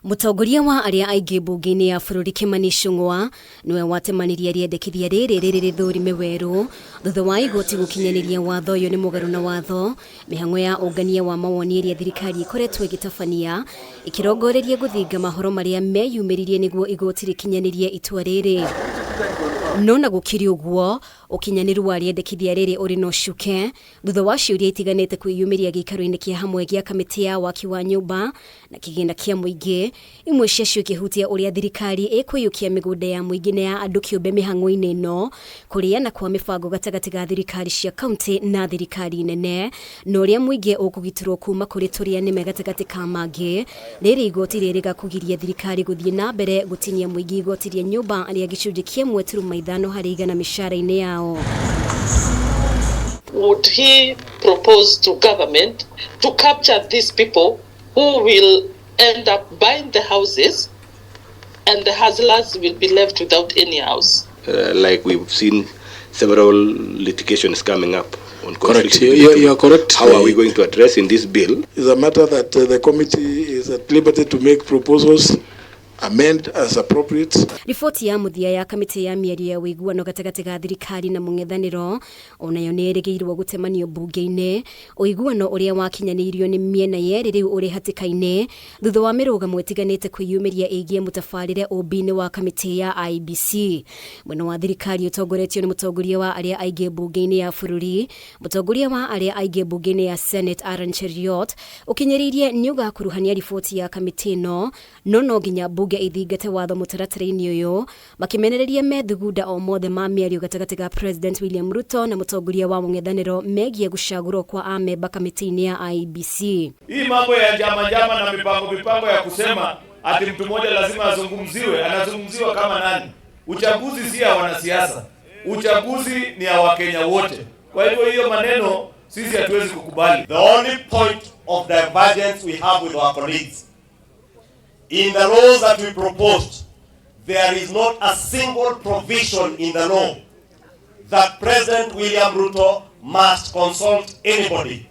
Mũtongoria wa arĩa aingĩ mbunge-inĩ ya bũrũri Kimani Ichung'wa niwe watemanirie rĩendekithia rĩrĩ rĩthũrime werũ thutha wa igoti gũkinyanĩria watho ũyũ nĩ mũgarũ na watho. Mĩhang'o ya ũngania wa mawoni ĩrĩa thirikari ĩkoretwo ĩgĩtabania ĩkĩrongoreria gũthinga mahoro marĩa meyumĩririe nĩguo igoti rĩkinyanĩrie itua rĩrĩ. No na gũkĩrĩ ũguo ũkinyanĩru wa rĩendekithia rĩrĩ ũrĩ no cuke thutha wa ciũria itiganĩte kwĩyumĩria gĩikaro-inĩ kĩa hamwe gĩa kamĩtĩ ya waki wa nyũmba na kĩgĩna kĩa mũingĩ, imwe ciacio ikĩhutia ũrĩa thirikari ĩkwĩyũkia mĩgũnda ya mũingĩ na ya andũ kĩũmbe mĩhang'o-inĩ ĩno, kũrĩana kwa mĩbango gatagatĩ ga thirikari cia kaunti na thirikari nene, na ũrĩa mũingĩ ũkũgitĩrwo kuma kũrĩ tũrĩa nĩme gatagatĩ ka mangĩ. Rĩrĩ igoti rĩrĩga kũgiria thirikari gũthiĩ na mbere gũtinia mũingĩ igoti rĩa nyũmba rĩa gĩcunjĩ kĩmwe turuma ithano harĩ igana mĩcara-inĩ yao. Would he propose to government to capture these people who will end up buying the houses and the hustlers will be left without any house? Like we've seen several litigations coming up on correct. You're correct. How are we going to address in this bill? It's a matter that the committee is at liberty to make proposals, amend as appropriate. Riboti ya muthia ya kamĩtĩ ya mĩario ya ũiguano gatagatĩ ga thirikari na mũng'ethanĩro onayo nĩ ĩrĩgĩirwo gũtemanio mbunge-inĩ. Ũiguano ũrĩa wakinyanĩirio nĩ mĩena yerĩ rĩu ũrĩ hatĩka-inĩ thutha wa mĩrũgamo ĩtiganĩte kwĩyumĩria ĩgiĩ mũtabarĩre ũmbi-inĩ wa kamĩtĩ ya IBC. Mwena wa thirikari ũtongoretio nĩ mũtongoria wa arĩa aingĩ mbunge-inĩ ya bũrũri, mũtongoria wa arĩa aingĩ mbunge-inĩ ya Senate Aaron Cheruiyot ũkinyĩrĩirie nĩ ũgakuruhania riboti ya kamĩtĩ ĩno, no nginya mbunge ithingate watho mũtaratara-inĩ ũyũ, makimenereria methugunda o mothe ma mĩario gatagatĩ ga President William Ruto na mũtongoria wa mũng'ethanĩro megiĩ gũcagũrwo kwa amemba kamĩtĩ-inĩ ya IBC. Hii mambo ya jama na mipango ya kusema ati mtu mmoja lazima azungumziwe, anazungumziwa kama nani? Uchaguzi si ya wanasiasa, uchaguzi ni ya Wakenya wote. Kwa hivyo hiyo maneno sisi hatuwezi kukubali. The only point of divergence we have with our colleagues in the laws that we proposed, there is not a single provision in the law that President William Ruto must consult anybody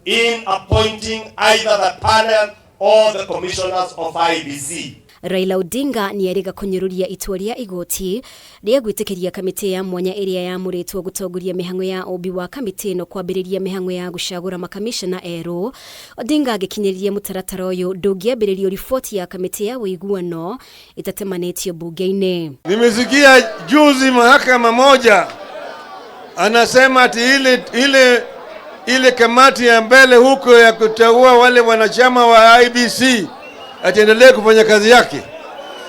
in appointing either the panel or the commissioners of IBC. Raila Odinga ni erĩga kũnyũrũria itua rĩa igoti rĩa gwĩtĩkĩria kamĩtĩ ya mwanya ĩrĩa yamũrĩtwo gũtongoria mĩhang'o ya ũmbi wa kamĩtĩ ĩno kwambĩrĩria mĩhang'o ya gũcagũra makamishna erũ. Odinga agĩkinyĩrĩria mũtaratara ũyũ ndũngĩambĩrĩrio riboti ya kamĩtĩ ya ũiguano ĩtatemanĩtio bunge-inĩ. Nimesikia juzi mahakama moja anasema ati ile kamati ya mbele huko ya kuteua wale wanachama wa IBC ataendelea kufanya kazi yake.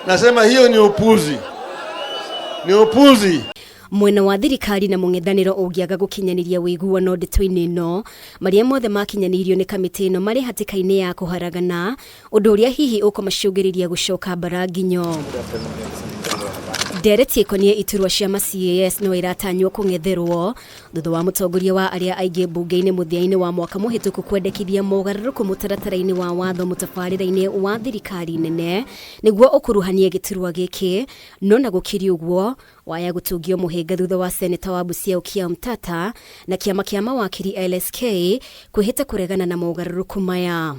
Nasema hiyo ni upuzi. Ni upuzi. Mwena wa thirikari na mũng'ethanĩro ũngĩaga gũkinyanĩria ũiguano ndeto-inĩ ĩno, marĩa mothe makinyanĩirio nĩ kamĩtĩ ĩno marĩ hatĩka-inĩ ya kũharagana, ũndũ ũrĩa hihi ũkũmacũngĩrĩria gũcoka mbara nginyo. Ndereti ĩkoniĩ iturwa cia CAS no iratanywo kũng'etherwo thutha wa mũtongoria wa arĩa aingĩ mbunge-inĩ mũthia-inĩ wa mwaka mũhĩtũku kwendekithia mogarũrũku mũtaratara-inĩ wa watho mũtabarĩre-inĩ wa thirikari nene nĩguo ũkuruhanie gĩturwa gĩkĩ. No na gũkĩrĩ ũguo waya gũtũngio mũhĩnga thutha wa seneta wa Busia THUTHA na kĩama kĩa mawakiri LSK kwĩhĩta kũregana na mogarũrũku maya.